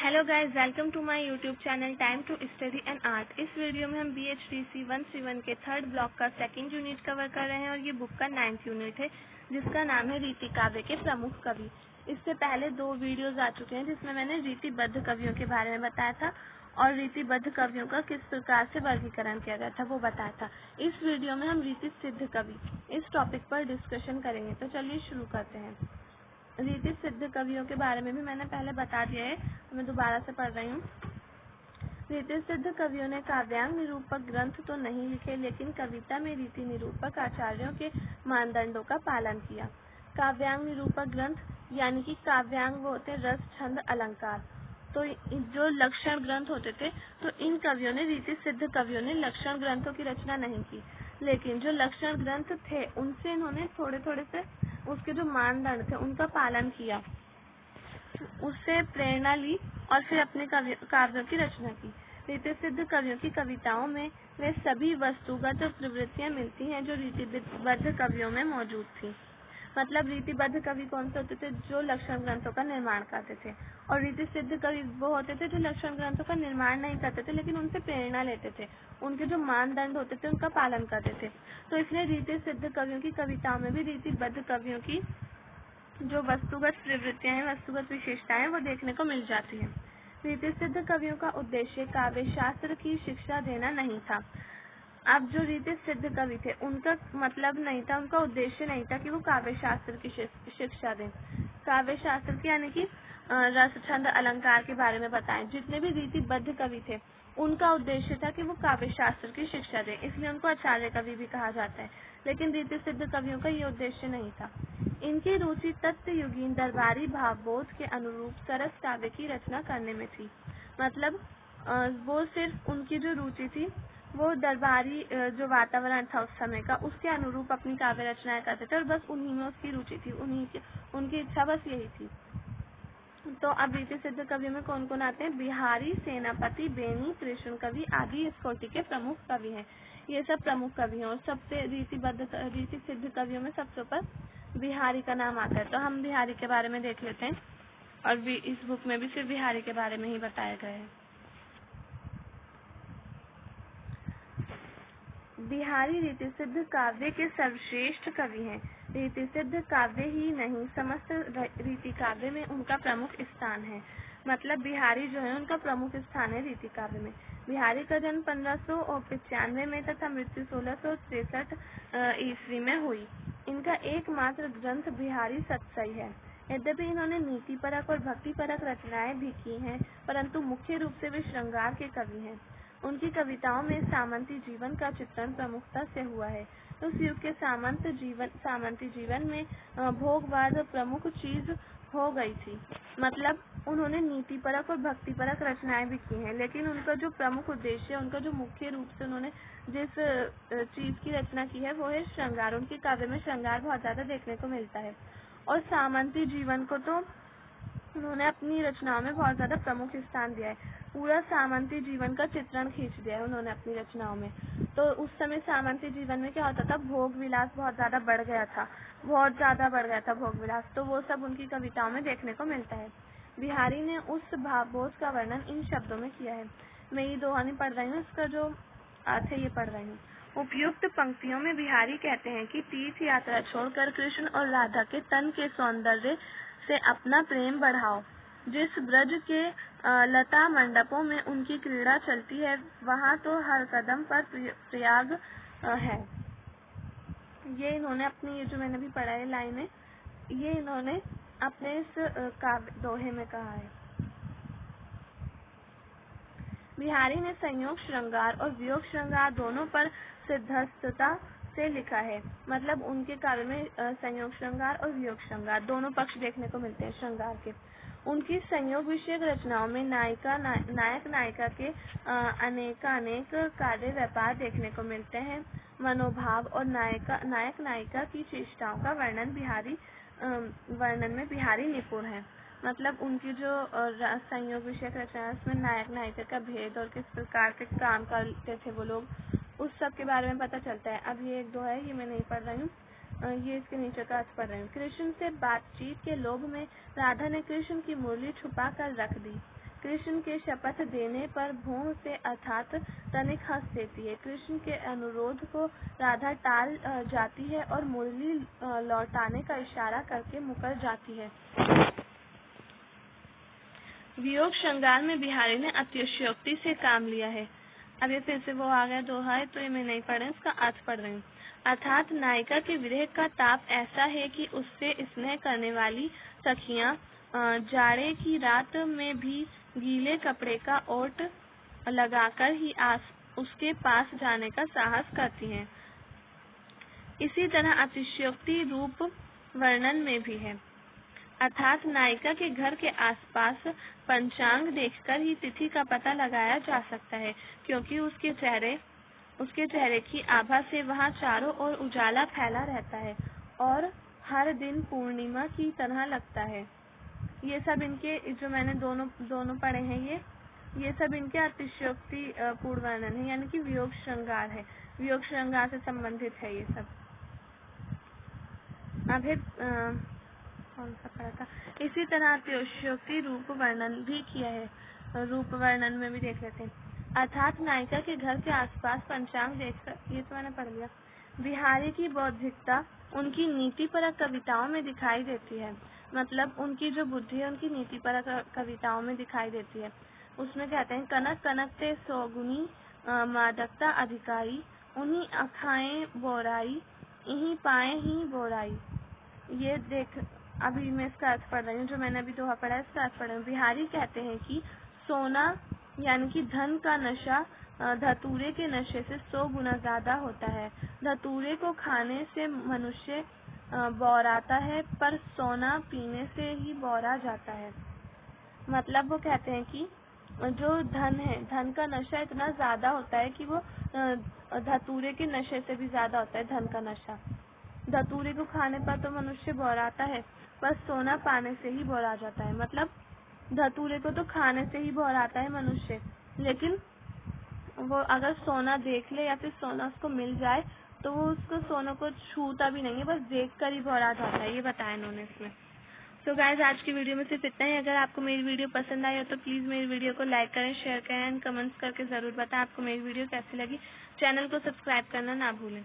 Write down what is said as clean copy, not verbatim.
Hello guys, welcome to my YouTube channel time to study and art. इस वीडियो में हम BHDC 131 के थर्ड ब्लॉक का सेकंड यूनिट कवर कर रहे हैं और ये बुक का 9th यूनिट है जिसका नाम है रीति काव्य के प्रमुख कवि। इससे पहले 2 वीडियोज आ चुके हैं जिसमें मैंने रीतिबद्ध कवियों के बारे में बताया था और रीतिबद्ध कवियों का किस प्रकार से वर्गीकरण किया गया था वो बताया था। इस वीडियो में हम रीति सिद्ध कवि इस टॉपिक पर डिस्कशन करेंगे। तो चलिए शुरू करते हैं। रीति सिद्ध कवियों के बारे में भी मैंने पहले बता दिया है, मैं दोबारा से पढ़ रही हूँ। रीति सिद्ध कवियों ने काव्यांग निरूपक ग्रंथ तो नहीं लिखे, लेकिन कविता में रीति निरूपक आचार्यों के मानदंडों का पालन किया। काव्यांग निरूपक ग्रंथ यानी कि काव्यांग वो होते रस, छंद, अलंकार। तो जो लक्षण ग्रंथ होते थे, तो इन कवियों ने, रीति सिद्ध कवियों ने लक्षण ग्रंथों की रचना नहीं की, लेकिन जो लक्षण ग्रंथ थे उनसे इन्होंने थोड़े थोड़े से उसके जो मानदंड थे उनका पालन किया, उससे प्रेरणा ली और फिर अपने काव्यों की रचना की। रीति सिद्ध कवियों की कविताओं में वे सभी वस्तुगत प्रवृत्तियां मिलती हैं जो रीतिबद्ध कवियों में मौजूद थी। मतलब रीतिबद्ध कवि कौन से होते थे? जो लक्षण ग्रंथों का निर्माण करते थे, और रीति सिद्ध कवि वो होते थे जो लक्षण ग्रंथों का निर्माण नहीं करते थे लेकिन उनसे प्रेरणा लेते थे, उनके जो मानदंड होते थे उनका पालन करते थे। तो इसलिए रीति सिद्ध कवियों की कविताओं में भी रीतिबद्ध कवियों की जो वस्तुगत प्रवृत्तियां हैं, वस्तुगत विशेषताएं वो देखने को मिल जाती है। रीति सिद्ध कवियों का उद्देश्य काव्य शास्त्र की शिक्षा देना नहीं था। अब जो रीति सिद्ध कवि थे उनका मतलब नहीं था, उनका उद्देश्य नहीं था कि वो काव्य शास्त्र की शिक्षा दें। काव्य शास्त्र की यानी कि रस, छंद, अलंकार के बारे में बताएं। जितने भी रीतिबद्ध कवि थे उनका उद्देश्य था कि वो काव्य शास्त्र की शिक्षा दें, इसलिए उनको आचार्य कवि भी कहा जाता है। लेकिन रीति सिद्ध कवियों का ये उद्देश्य नहीं था। इनकी रुचि तत्वयुगीन दरबारी भावबोध के अनुरूप सरस काव्य की रचना करने में थी। मतलब वो सिर्फ उनकी जो रुचि थी वो दरबारी जो वातावरण था उस समय का, उसके अनुरूप अपनी काव्य रचनाएं करते थे और बस उन्हीं में उसकी रुचि थी, उनकी इच्छा बस यही थी। तो अब रीति सिद्ध कवियों में कौन कौन आते हैं? बिहारी, सेनापति, बेनी, कृष्ण कवि आदि इस कोटि के प्रमुख कवि हैं। ये सब प्रमुख कवि हैं और सबसे रीति सिद्ध कवियों में सबसे ऊपर बिहारी का नाम आता है। तो हम बिहारी के बारे में देख लेते हैं और इस बुक में भी सिर्फ बिहारी के बारे में ही बताया गया है। बिहारी रीति सिद्ध काव्य के सर्वश्रेष्ठ कवि हैं। रीति सिद्ध काव्य ही नहीं, समस्त रीति काव्य में उनका प्रमुख स्थान है। मतलब बिहारी जो है उनका प्रमुख स्थान है रीति काव्य में। बिहारी का जन्म 1595 में तथा मृत्यु 1663 ईस्वी में हुई। इनका एकमात्र ग्रंथ बिहारी सतसई है। यद्यपि इन्होंने नीतिपरक और भक्तिपरक रचनाएं भी की हैं, परंतु मुख्य रूप से वे श्रृंगार के कवि हैं। उनकी कविताओं में सामंती जीवन का चित्रण प्रमुखता से हुआ है। उस युग के सामंती जीवन में भोगवाद प्रमुख चीज हो गई थी। मतलब उन्होंने नीतिपरक और भक्तिपरक रचनाएं भी की हैं, लेकिन उनका जो प्रमुख उद्देश्य, उनका जो मुख्य रूप से उन्होंने जिस चीज की रचना की है वो है श्रृंगार। उनके काव्य में श्रृंगार बहुत ज्यादा देखने को मिलता है और सामंती जीवन को तो उन्होंने अपनी रचनाओं में बहुत ज्यादा प्रमुख स्थान दिया है। पूरा सामंती जीवन का चित्रण खींच दिया है उन्होंने अपनी रचनाओं में। तो उस समय सामंती जीवन में क्या होता था? भोग विलास बहुत ज्यादा बढ़ गया था, बहुत ज्यादा बढ़ गया था भोग विलास। तो वो सब उनकी कविताओं में देखने को मिलता है। बिहारी ने उस भावबोध का वर्णन इन शब्दों में किया है। मैं ये दोहा नहीं पढ़ रही हूँ, इसका जो अर्थ है ये पढ़ रही हूँ। उपयुक्त पंक्तियों में बिहारी कहते हैं कि तीर्थ यात्रा छोड़कर कृष्ण और राधा के तन के सौंदर्य से अपना प्रेम बढ़ाओ। जिस ब्रज के लता मंडपों में उनकी क्रीड़ा चलती है वहाँ तो हर कदम पर प्रयाग है। ये इन्होंने अपनी, ये जो मैंने भी पढ़ा है लाइनें, ये इन्होंने अपने इस काव्य दोहे में कहा है। बिहारी ने संयोग श्रृंगार और वियोग श्रृंगार दोनों पर सिद्धस्तता से लिखा है। मतलब उनके काव्य में संयोग श्रृंगार और वियोग श्रृंगार दोनों पक्ष देखने को मिलते हैं श्रृंगार के। उनकी संयोग विषयक रचनाओं में नायक नायिका के अनेक कार्य व्यापार देखने को मिलते हैं। मनोभाव और नायक नायिका की चेष्टाओं का वर्णन में बिहारी निपुण है। मतलब उनकी जो संयोग विषयक रचना, उसमें नायक नायिका का भेद और किस प्रकार के काम करते थे वो लोग, उस सब के बारे में पता चलता है। अब ये एक दो है, ये मैं नहीं पढ़ रही हूँ, ये इसके नीचे का अर्थ पढ़ रही हूँ। कृष्ण से बातचीत के लोभ में राधा ने कृष्ण की मुरली छुपा कर रख दी। कृष्ण के शपथ देने पर भूम से अर्थात तनिक हंस देती है। कृष्ण के अनुरोध को राधा टाल जाती है और मुरली लौटाने का इशारा करके मुकर जाती है। वियोग श्रृंगार में बिहारी ने अतिशयोक्ति से काम लिया है। अब ये फिर से वो आ गया दोहा है, तो ये मैं नहीं पढ़ रही, इसका अर्थ पढ़ रही हूँ। अर्थात नायिका के विरह का ताप ऐसा है कि उससे स्नेह करने वाली सखियां जाड़े की रात में भी गीले कपड़े का ओट लगाकर ही उसके पास जाने का साहस करती हैं। इसी तरह अतिशयोक्ति रूप वर्णन में भी है। अर्थात नायिका के घर के आसपास पंचांग देखकर ही तिथि का पता लगाया जा सकता है, क्योंकि उसके चेहरे की आभा से वहां चारों ओर उजाला फैला रहता है और हर दिन पूर्णिमा की तरह लगता है। ये सब इनके जो मैंने दोनों पढ़े हैं, ये सब इनके अतिशयोक्ति पूर्ण वर्णन है, यानी कि वियोग श्रृंगार है, वियोग श्रृंगार से संबंधित है ये सब। अब कौन सा पढ़ा था? इसी तरह अतिशयोक्ति रूप वर्णन भी किया है। रूप वर्णन में भी देख लेते हैं। अर्थात नायिका के घर के आसपास पंचांग देखकर, ये तो मैंने पढ़ लिया। बिहारी की बौद्धिकता उनकी नीतिपरक कविताओं में दिखाई देती है। मतलब उनकी जो बुद्धि है उनकी नीतिपरक कविताओं में दिखाई देती है। उसमें कहते हैं, कनक कनक ते सौगुनी मादकता अधिकारी, उन्हीं अखाएं बोराई, इहीं पाए ही बोराई। ये देख, अभी मैं इसका अर्थ पढ़ रही हूँ, जो मैंने अभी दोहा पढ़ा है इसका अर्थ पढ़ रही हूँ। बिहारी कहते हैं कि सोना यानी कि धन का नशा धतूरे के नशे से 100 गुना ज्यादा होता है। धतूरे को खाने से मनुष्य बौराता है, पर सोना पीने से ही बौरा जाता है। मतलब वो कहते हैं कि जो धन है, धन का नशा इतना ज्यादा होता है कि वो धतूरे के नशे से भी ज्यादा होता है धन का नशा। धतूरे को खाने पर तो मनुष्य बौराता है, पर सोना पाने से ही बौरा जाता है। मतलब धतूरे को तो खाने से ही बौराता है मनुष्य, लेकिन वो अगर सोना देख ले या फिर सोना उसको मिल जाए तो वो उसको सोने को छूता भी नहीं है, बस देख कर ही बौरा जाता है। ये बताया इन्होंने इसमें। तो गाइज आज की वीडियो में सिर्फ इतना ही। अगर आपको मेरी वीडियो पसंद आई हो तो प्लीज़ मेरी वीडियो को लाइक करें, शेयर करें एंड कमेंट्स करके ज़रूर बताएं आपको मेरी वीडियो कैसी लगी। चैनल को सब्सक्राइब करना ना भूलें।